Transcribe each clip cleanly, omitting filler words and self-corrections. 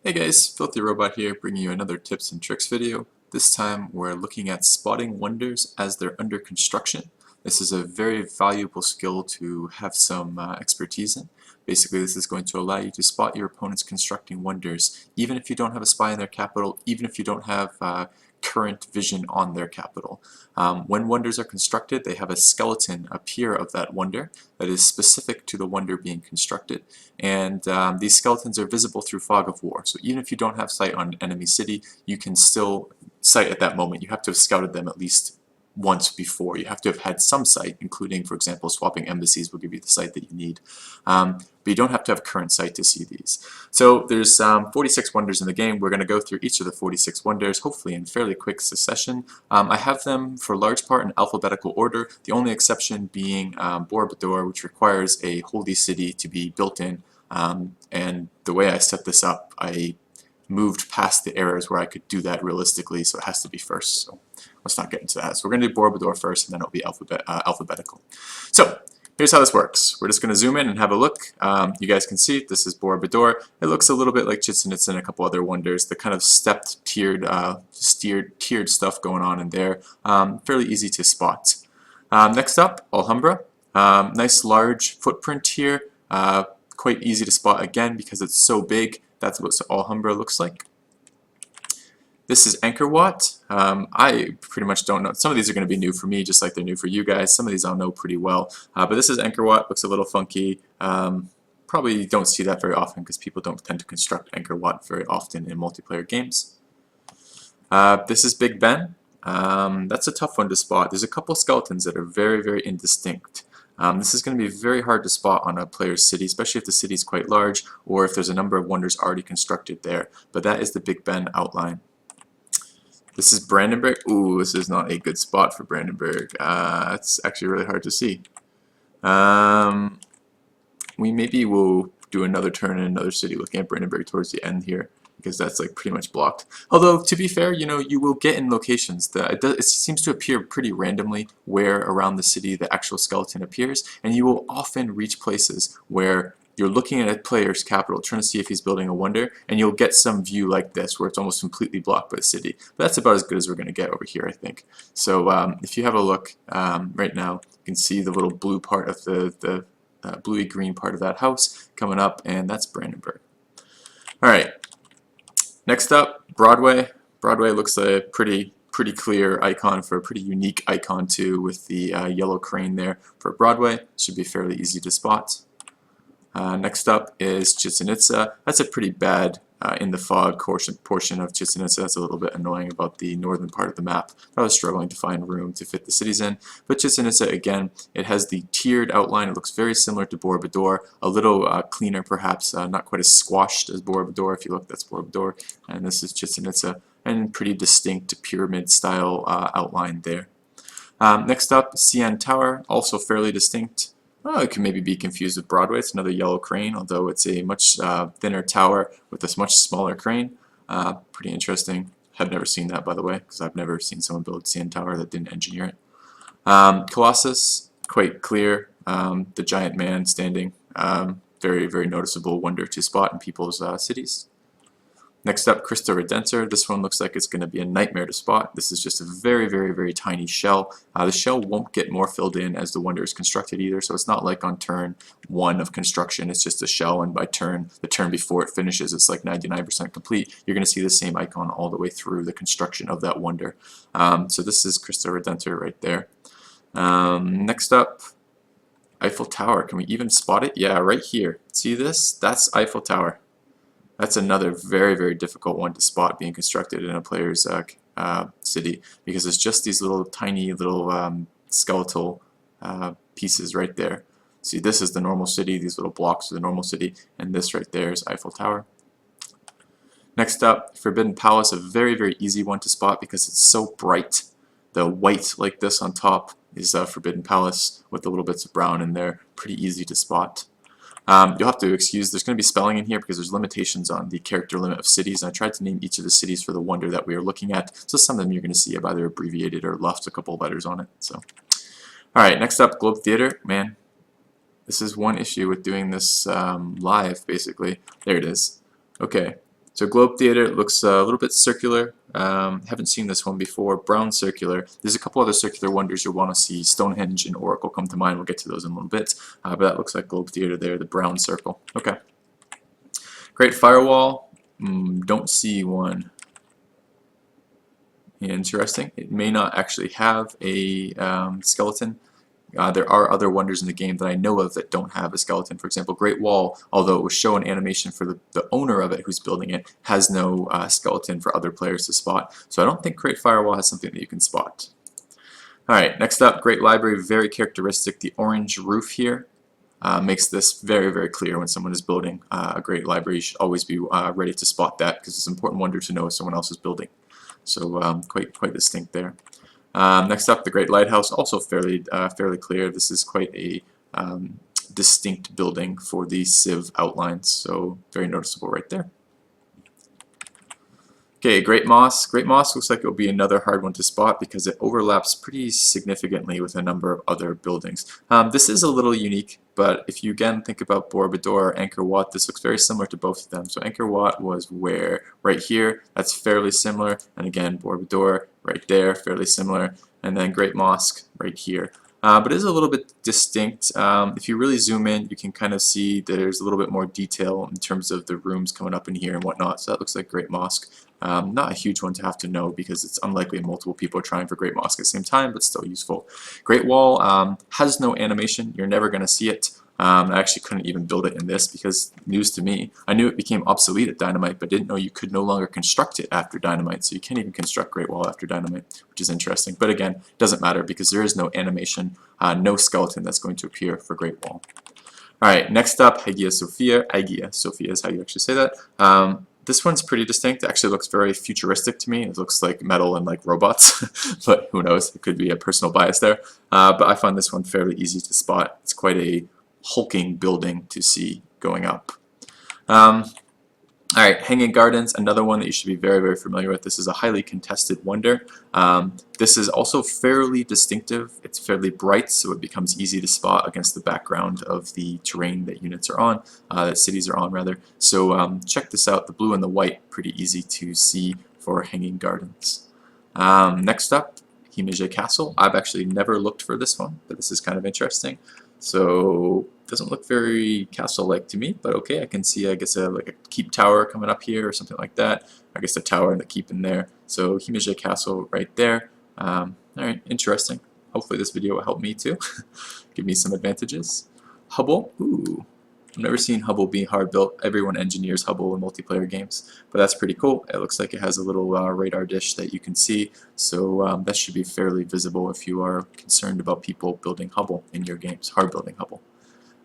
Hey guys, Filthy Robot here, bringing you another tips and tricks video. This time we're looking at spotting wonders as they're under construction. This is a very valuable skill to have some expertise in. Basically, this is going to allow you to spot your opponents constructing wonders, even if you don't have a spy in their capital, even if you don't have current vision on their capital. When wonders are constructed, they have a skeleton appear of that wonder that is specific to the wonder being constructed, and these skeletons are visible through fog of war. So even if you don't have sight on enemy city, you can still sight at that moment. You have to have scouted them at least once before. You have to have had some sight, including, for example, swapping embassies will give you the sight that you need. But you don't have to have current sight to see these. So there's 46 wonders in the game. We're going to go through each of the 46 wonders, hopefully in fairly quick succession. I have them for large part in alphabetical order, the only exception being Borobudur, which requires a holy city to be built in. And the way I set this up, I moved past the errors where I could do that realistically, so it has to be first. So let's not get into that. So we're going to do Borobudur first, and then it'll be alphabetical. So here's how this works. We're just going to zoom in and have a look. You guys can see this is Borobudur. It looks a little bit like Chichen Itza and a couple other wonders. The kind of stepped, tiered stuff going on in there. Fairly easy to spot. Next up, Alhambra. Nice large footprint here. Quite easy to spot again because it's so big. That's what Alhambra looks like. This is Angkor Wat. I pretty much don't know. Some of these are going to be new for me, just like they're new for you guys. Some of these I'll know pretty well. But this is Angkor Wat. Looks a little funky. Probably don't see that very often because people don't tend to construct Angkor Wat very often in multiplayer games. This is Big Ben. That's a tough one to spot. There's a couple skeletons that are very, very indistinct. This is going to be very hard to spot on a player's city, especially if the city is quite large or if there's a number of wonders already constructed there. But that is the Big Ben outline. This is Brandenburg. Ooh, this is not a good spot for Brandenburg. It's actually really hard to see. We maybe will do another turn in another city looking at Brandenburg towards the end here, because that's like pretty much blocked. Although, to be fair, you know, you will get in locations that it seems to appear pretty randomly where around the city the actual skeleton appears, and you will often reach places where you're looking at a player's capital, trying to see if he's building a wonder, and you'll get some view like this, where it's almost completely blocked by the city. But that's about as good as we're going to get over here, I think. So if you have a look right now, you can see the little blue part of the bluey-green part of that house coming up, and that's Brandenburg. All right. Next up, Broadway. Broadway looks like a pretty clear icon for a pretty unique icon too, with the yellow crane there for Broadway. Should be fairly easy to spot. Next up is Chichen Itza. That's a pretty bad in the fog portion of Chichen Itza. That's a little bit annoying about the northern part of the map. I was struggling to find room to fit the cities in. But Chichen Itza, again, it has the tiered outline. It looks very similar to Borobudur, a little cleaner perhaps, not quite as squashed as Borobudur. If you look, that's Borobudur. And this is Chichen Itza, and pretty distinct pyramid style outline there. Next up, Sistine Tower, also fairly distinct. Oh, it can maybe be confused with Broadway. It's another yellow crane, although it's a much thinner tower with a much smaller crane. Pretty interesting. Have never seen that, by the way, because I've never seen someone build a CN tower that didn't engineer it. Colossus, quite clear. The giant man standing. Very, very noticeable wonder to spot in people's cities. Next up, Cristo Redentor. This one looks like it's going to be a nightmare to spot. This is just a very, very, very tiny shell. The shell won't get more filled in as the wonder is constructed either, so it's not like on turn 1 of construction, it's just a shell, and by the turn before it finishes, it's like 99% complete. You're going to see the same icon all the way through the construction of that wonder. So this is Cristo Redentor right there. Next up, Eiffel Tower. Can we even spot it? Yeah, right here. See this? That's Eiffel Tower. That's another very, very difficult one to spot being constructed in a player's city, because it's just these little tiny little skeletal pieces right there. See, this is the normal city, these little blocks are the normal city, and this right there is Eiffel Tower. Next up, Forbidden Palace, a very, very easy one to spot because it's so bright. The white like this on top is Forbidden Palace with the little bits of brown in there. Pretty easy to spot. You'll have to excuse, there's going to be spelling in here because there's limitations on the character limit of cities, and I tried to name each of the cities for the wonder that we are looking at, so some of them you're going to see have either abbreviated or left a couple letters on it. So, alright, next up, Globe Theater. Man, this is one issue with doing this live, basically. There it is. Okay, So Globe Theater looks a little bit circular. Haven't seen this one before. Brown circular. There's a couple other circular wonders you'll want to see. Stonehenge and Oracle come to mind. We'll get to those in a little bit. But that looks like Globe Theater there, the brown circle. Okay. Great Firewall. Don't see one. Interesting. It may not actually have a skeleton. There are other wonders in the game that I know of that don't have a skeleton. For example, Great Wall, although it will show an animation for the owner of it who's building it, has no skeleton for other players to spot. So I don't think Great Firewall has something that you can spot. Alright, next up, Great Library, very characteristic. The orange roof here makes this very, very clear when someone is building a great library. You should always be ready to spot that because it's an important wonder to know if someone else is building. So quite distinct there. Next up, the Great Lighthouse, also fairly clear. This is quite a distinct building for the Civ outlines, so very noticeable right there. Okay, Great Mosque. Great Mosque looks like it will be another hard one to spot because it overlaps pretty significantly with a number of other buildings. This is a little unique, but if you again think about Borobudur or Angkor Wat, this looks very similar to both of them. So Angkor Wat was where? Right here, that's fairly similar, and again Borobudur right there, fairly similar, and then Great Mosque right here. But it is a little bit distinct. If you really zoom in, you can kind of see that there's a little bit more detail in terms of the rooms coming up in here and whatnot. So that looks like Great Mosque. Not a huge one to have to know because it's unlikely multiple people are trying for Great Mosque at the same time, but still useful. Great Wall has no animation. You're never going to see it. I actually couldn't even build it in this because, news to me, I knew it became obsolete at Dynamite, but didn't know you could no longer construct it after Dynamite. So you can't even construct Great Wall after Dynamite, which is interesting. But again, doesn't matter because there is no animation, no skeleton that's going to appear for Great Wall. Alright, next up, Hagia Sophia. Hagia Sophia is how you actually say that. This one's pretty distinct. It actually looks very futuristic to me. It looks like metal and like robots, but who knows? It could be a personal bias there. But I find this one fairly easy to spot. It's quite a hulking building to see going up. Alright, Hanging Gardens, another one that you should be very, very familiar with. This is a highly contested wonder. This is also fairly distinctive. It's fairly bright, so it becomes easy to spot against the background of the terrain that units are on, that cities are on rather. So check this out, the blue and the white, pretty easy to see for Hanging Gardens. Next up, Himeji Castle. I've actually never looked for this one, but this is kind of interesting. So doesn't look very castle-like to me, but okay, I can see, I guess, like a keep tower coming up here or something like that. I guess the tower and the keep in there. So Himeji Castle right there. Alright, interesting. Hopefully this video will help me too. Give me some advantages. Hubble, ooh. I've never seen Hubble being hard built. Everyone engineers Hubble in multiplayer games, but that's pretty cool. It looks like it has a little radar dish that you can see, so that should be fairly visible if you are concerned about people building Hubble in your games, hard building Hubble.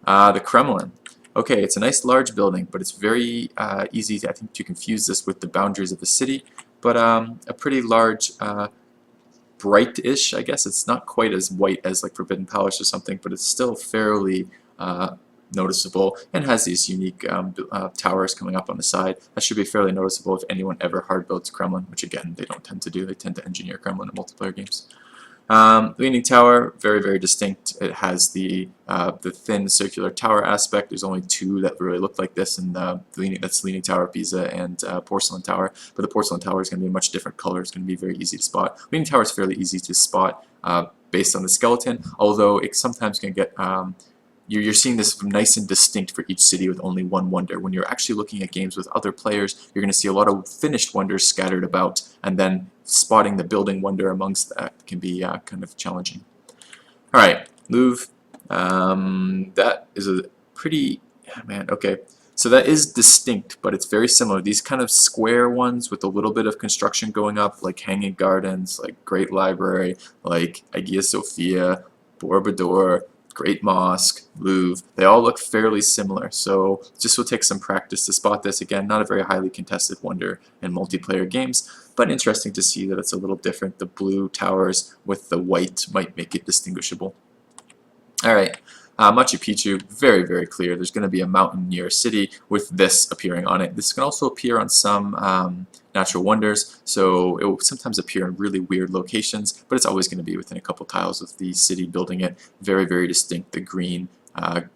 The Kremlin. Okay, it's a nice large building, but it's very easy, I think, to confuse this with the boundaries of a city, but a pretty large, bright-ish, I guess. It's not quite as white as like Forbidden Palace or something, but it's still fairly noticeable and has these unique towers coming up on the side. That should be fairly noticeable if anyone ever hard builds Kremlin, which again they don't tend to do. They tend to engineer Kremlin in multiplayer games. Leaning Tower, very, very distinct. It has the thin circular tower aspect. There's only two that really look like this, and that's Leaning Tower of Pisa and Porcelain Tower. But the Porcelain Tower is going to be a much different color. It's going to be very easy to spot. Leaning Tower is fairly easy to spot based on the skeleton, although it sometimes can get you're seeing this nice and distinct for each city with only one wonder. When you're actually looking at games with other players, you're going to see a lot of finished wonders scattered about, and then spotting the building wonder amongst that can be kind of challenging. Alright, Louvre. That is a pretty... man, okay. So that is distinct, but it's very similar. These kind of square ones with a little bit of construction going up, like Hanging Gardens, like Great Library, like Hagia Sophia, Borobudur, Great Mosque, Louvre, they all look fairly similar, so just will take some practice to spot this. Again, not a very highly contested wonder in multiplayer games, but interesting to see that it's a little different. The blue towers with the white might make it distinguishable. Alright, Machu Picchu, very, very clear. There's going to be a mountain near a city with this appearing on it. This can also appear on some natural wonders, so it will sometimes appear in really weird locations, but it's always going to be within a couple tiles of the city building it. Very, very distinct, the green,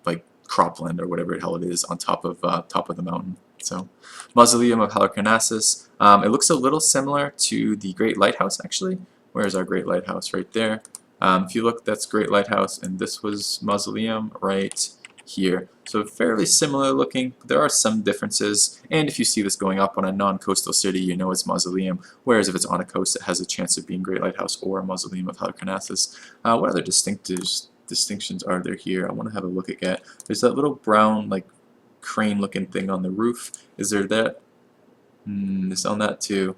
like cropland or whatever the hell it is on top of the mountain. So, Mausoleum of Halicarnassus. It looks a little similar to the Great Lighthouse, actually. Where's our Great Lighthouse? Right there. If you look, that's Great Lighthouse, and this was Mausoleum right here. So fairly similar looking. There are some differences, and if you see this going up on a non-coastal city, you know it's Mausoleum, whereas if it's on a coast, it has a chance of being Great Lighthouse or Mausoleum of Halicarnassus. What other distinctions are there here? I want to have a look at. There's that little brown, like, crane-looking thing on the roof. Is there that? It's on that too.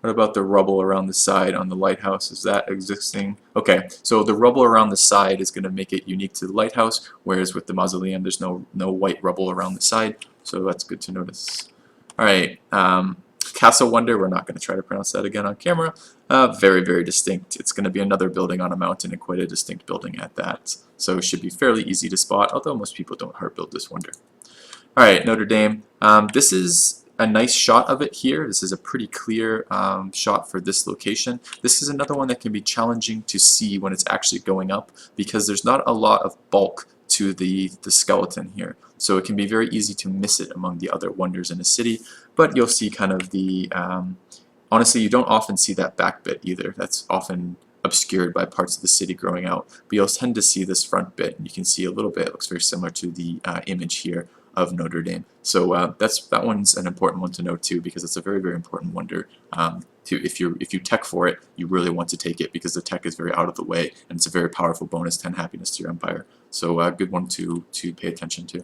What about the rubble around the side on the lighthouse? Is that existing? Okay, so the rubble around the side is going to make it unique to the lighthouse, whereas with the mausoleum, there's no white rubble around the side, so that's good to notice. All right, Castle Wonder, we're not going to try to pronounce that again on camera. Very, very distinct. It's going to be another building on a mountain and quite a distinct building at that. So it should be fairly easy to spot, although most people don't hard build this wonder. All right, Notre Dame. This is a nice shot of it here. This is a pretty clear shot for this location. This is another one that can be challenging to see when it's actually going up because there's not a lot of bulk to the skeleton here. So it can be very easy to miss it among the other wonders in a city, but you'll see kind of the, honestly, you don't often see that back bit either. That's often obscured by parts of the city growing out, but you'll tend to see this front bit, and you can see a little bit. It looks very similar to the image here of Notre Dame. So that one's an important one to know too, because it's a very, very important wonder. If you tech for it, you really want to take it because the tech is very out of the way, and it's a very powerful bonus 10 happiness to your empire. So a good one to pay attention to.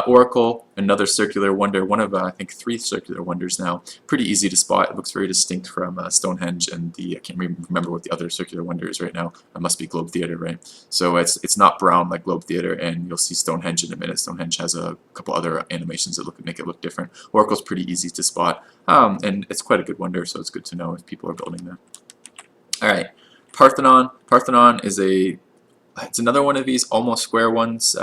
Oracle, another circular wonder, one of I think 3 circular wonders now. Pretty easy to spot. It looks very distinct from Stonehenge and I can't remember what the other circular wonder is right now. It must be Globe Theatre, right? So it's not brown like Globe Theatre, and you'll see Stonehenge in a minute. Stonehenge has a couple other animations that make it look different. Oracle's pretty easy to spot, and it's quite a good wonder, so it's good to know if people are building that. All right, Parthenon. Parthenon is it's another one of these almost square ones.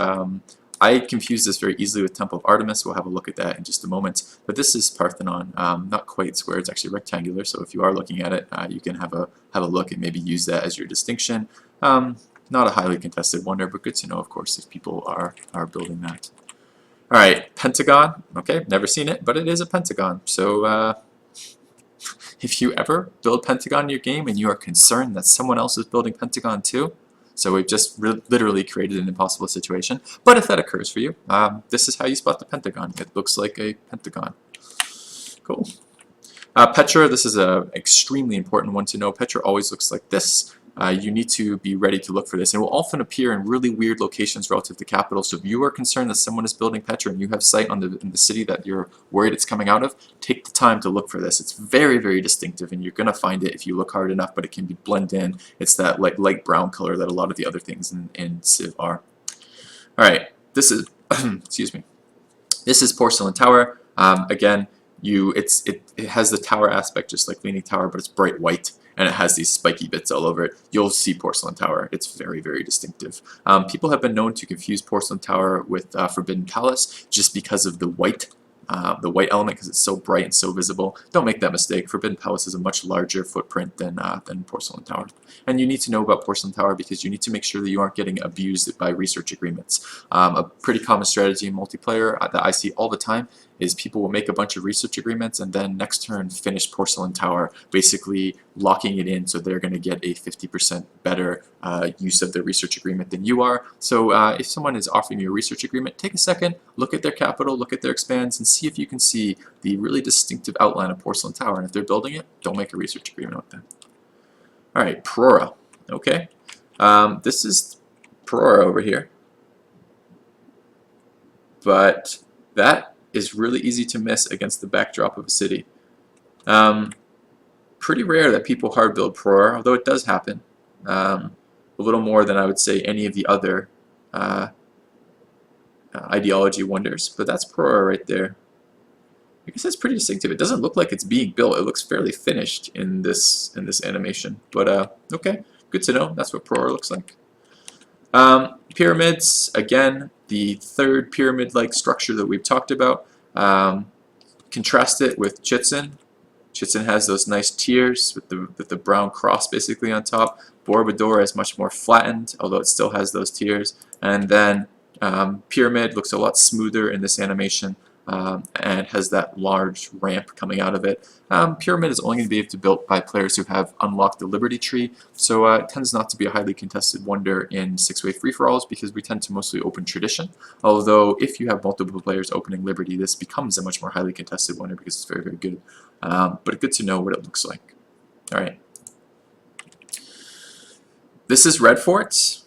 I confuse this very easily with Temple of Artemis. We'll have a look at that in just a moment. But this is Parthenon, not quite square. It's actually rectangular. So if you are looking at it, you can have a look and maybe use that as your distinction. Not a highly contested wonder, but good to know, of course, if people are building that. All right, Pentagon. Okay, never seen it, but it is a pentagon. So if you ever build Pentagon in your game and you are concerned that someone else is building Pentagon too, so we've just literally created an impossible situation. But if that occurs for you, this is how you spot the pentagon. It looks like a pentagon. Cool. Petra, this is an extremely important one to know. Petra always looks like this. You need to be ready to look for this. It will often appear in really weird locations relative to capital. So if you are concerned that someone is building Petra and you have sight on in the city that you're worried it's coming out of, take the time to look for this. It's very, very distinctive, and you're going to find it if you look hard enough, but it can be blended in. It's that like light brown color that a lot of the other things in Civ are. All right, this is, excuse me, this is Porcelain Tower. Again, it has the tower aspect just like Leaning Tower, but it's bright white. And it has these spiky bits all over it. You'll see Porcelain Tower. It's very, very distinctive. People have been known to confuse Porcelain Tower with Forbidden Palace just because of the white element, because it's so bright and so visible. Don't make that mistake. Forbidden Palace is a much larger footprint than Porcelain Tower. And you need to know about Porcelain Tower because you need to make sure that you aren't getting abused by research agreements. A pretty common strategy in multiplayer that I see all the time is people will make a bunch of research agreements and then next turn finish Porcelain Tower, basically locking it in so they're going to get a 50% better use of their research agreement than you are. So if someone is offering you a research agreement, take a second, look at their capital, look at their expands, and see if you can see the really distinctive outline of Porcelain Tower. And if they're building it, don't make a research agreement with them. All right, Prora. Okay, this is Prora over here, but that is really easy to miss against the backdrop of a city. Pretty rare that people hard build Prora, although it does happen. A little more than I would say any of the other ideology wonders, but that's Prora right there. I guess that's pretty distinctive. It doesn't look like it's being built. It looks fairly finished in this animation, but okay, good to know. That's what Prora looks like. Pyramids, again, the third pyramid-like structure that we've talked about. Contrast it with Chichen. Chichen has those nice tiers with the brown cross basically on top. Borobudur is much more flattened, although it still has those tiers. And then Pyramid looks a lot smoother in this animation. and has that large ramp coming out of it. Pyramid is only going to be able to be built by players who have unlocked the Liberty Tree, so it tends not to be a highly contested wonder in six-way free-for-alls because we tend to mostly open tradition. Although if you have multiple players opening Liberty, this becomes a much more highly contested wonder because it's very, very good. But good to know what it looks like. All right. This is Red Fort.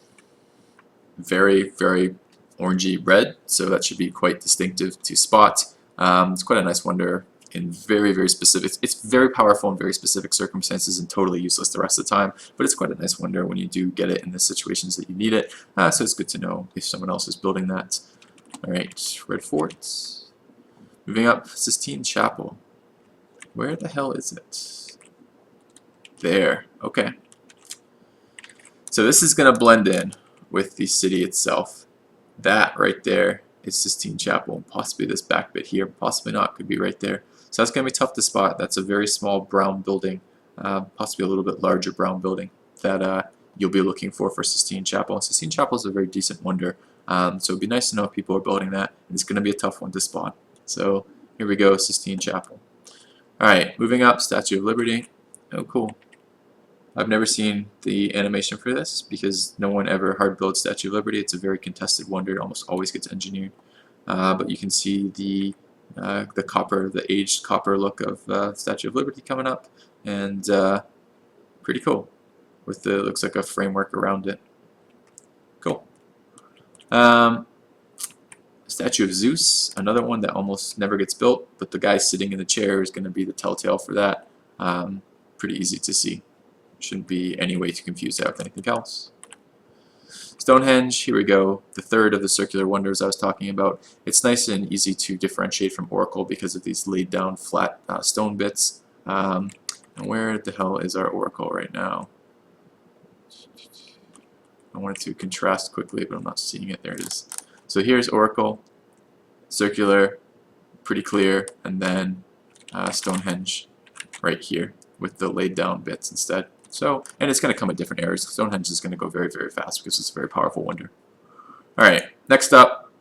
Very, very orangey red, so that should be quite distinctive to spot. It's quite a nice wonder in very, very specific. It's very powerful in very specific circumstances and totally useless the rest of the time, but it's quite a nice wonder when you do get it in the situations that you need it. So it's good to know if someone else is building that. All right, Red Fort. Moving up, Sistine Chapel. Where the hell is it? There. Okay. So this is going to blend in with the city itself. That right there is Sistine Chapel. Possibly this back bit here, possibly not. Could be right there. So that's going to be tough to spot. That's a very small brown building, possibly a little bit larger brown building that you'll be looking for Sistine Chapel. And Sistine Chapel is a very decent wonder, so it'd be nice to know if people are building that. And it's going to be a tough one to spot. So here we go, Sistine Chapel. All right, moving up, Statue of Liberty. Oh, cool. I've never seen the animation for this because no one ever hard builds Statue of Liberty. It's a very contested wonder. It almost always gets engineered. But you can see the copper, the aged copper look of Statue of Liberty coming up, and pretty cool. With the looks like a framework around it. Cool. Statue of Zeus, another one that almost never gets built, but the guy sitting in the chair is going to be the telltale for that. Pretty easy to see. Shouldn't be any way to confuse that with anything else. Stonehenge, here we go, the third of the circular wonders I was talking about. It's nice and easy to differentiate from Oracle because of these laid down flat stone bits. And where the hell is our Oracle right now? I wanted to contrast quickly, but I'm not seeing it. There it is. So here's Oracle, circular, pretty clear, and then Stonehenge right here with the laid down bits instead. So, and it's going to come in different areas. Stonehenge is going to go very, very fast because it's a very powerful wonder. All right, next up,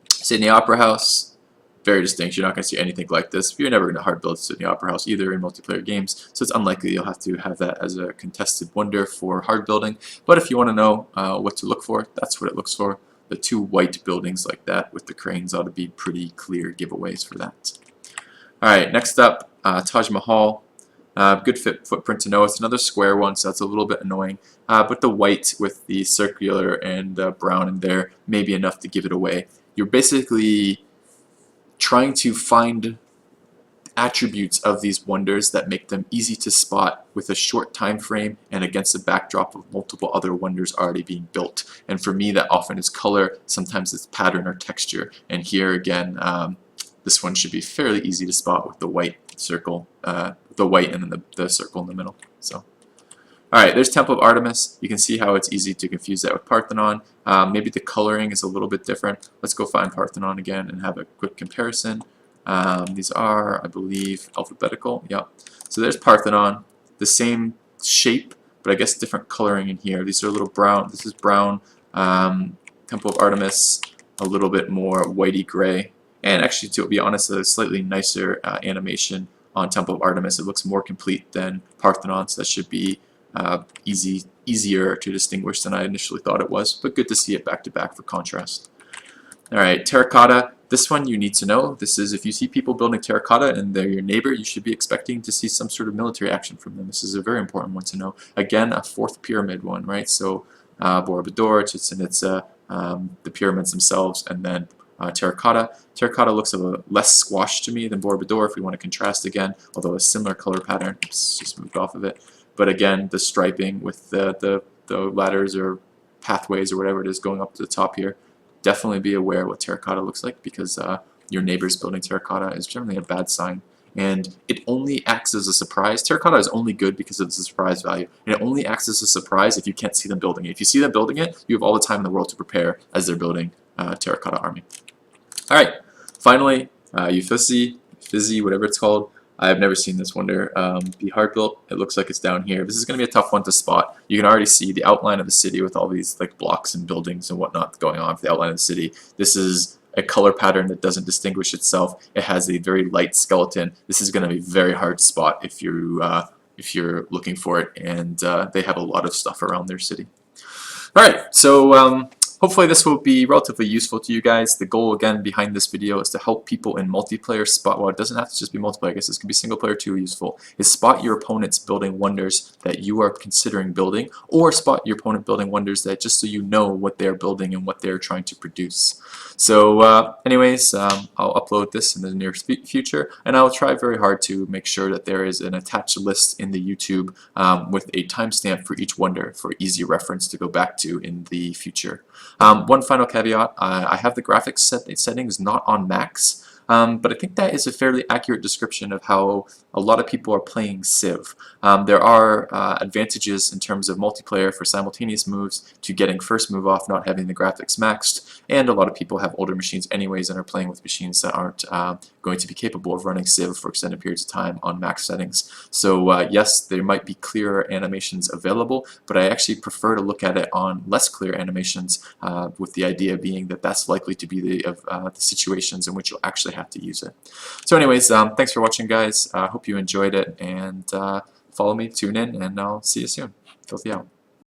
Sydney Opera House. Very distinct. You're not going to see anything like this. You're never going to hard build Sydney Opera House either in multiplayer games, so it's unlikely you'll have to have that as a contested wonder for hard building. But if you want to know what to look for, that's what it looks for. The two white buildings like that with the cranes ought to be pretty clear giveaways for that. All right, next up, Taj Mahal. Good footprint to know. It's another square one, so that's a little bit annoying. But the white with the circular and brown in there may be enough to give it away. You're basically trying to find attributes of these wonders that make them easy to spot with a short time frame and against a backdrop of multiple other wonders already being built. And for me, that often is color, sometimes it's pattern or texture. And here again, this one should be fairly easy to spot with the white circle, the white and then the circle in the middle. So, all right, there's Temple of Artemis. You can see how it's easy to confuse that with Parthenon. Maybe the coloring is a little bit different. Let's go find Parthenon again and have a quick comparison. These are, I believe, alphabetical. Yep. So there's Parthenon, the same shape, but I guess different coloring in here. These are a little brown. This is brown. Temple of Artemis, a little bit more whitey gray. And actually, to be honest, a slightly nicer animation on Temple of Artemis. It looks more complete than Parthenon, so that should be easier to distinguish than I initially thought it was. But good to see it back to back for contrast. All right, terracotta. This one you need to know. This is if you see people building terracotta and they're your neighbor, you should be expecting to see some sort of military action from them. This is a very important one to know. Again, a fourth pyramid one, right? So Borobudur, Chichen Itza, the pyramids themselves, and then terracotta. Terracotta looks a little less squashed to me than Borobudur if we want to contrast again, although a similar color pattern. Oops, just moved off of it. But again, the striping with the ladders or pathways or whatever it is going up to the top here. Definitely be aware what terracotta looks like because your neighbor's building terracotta is generally a bad sign. And it only acts as a surprise. Terracotta is only good because of the surprise value. And it only acts as a surprise if you can't see them building it. If you see them building it, you have all the time in the world to prepare as they're building Terracotta Army. All right, finally, Uffizi, whatever it's called. I have never seen this wonder be hard built. It looks like it's down here. This is going to be a tough one to spot. You can already see the outline of the city with all these like blocks and buildings and whatnot going on for the outline of the city. This is a color pattern that doesn't distinguish itself. It has a very light skeleton. This is going to be a very hard spot if you're looking for it, and they have a lot of stuff around their city. Alright, so hopefully this will be relatively useful to you guys. The goal, again, behind this video is to help people in multiplayer spot, well, it doesn't have to just be multiplayer, I guess this could be single player too useful, is spot your opponents building wonders that you are considering building, or spot your opponent building wonders that just so you know what they're building and what they're trying to produce. So anyways, I'll upload this in the near future, and I'll try very hard to make sure that there is an attached list in the YouTube with a timestamp for each wonder for easy reference to go back to in the future. One final caveat, I have the graphics settings not on max, but I think that is a fairly accurate description of how a lot of people are playing Civ. There are advantages in terms of multiplayer for simultaneous moves to getting first move off, not having the graphics maxed, and a lot of people have older machines anyways and are playing with machines that aren't going to be capable of running Civ for extended periods of time on max settings. So yes, there might be clearer animations available, but I actually prefer to look at it on less clear animations, with the idea being that that's likely to be the situations in which you'll actually have to use it. So anyways, thanks for watching, guys. I hope you enjoyed it, and follow me, tune in, and I'll see you soon. Filthy out.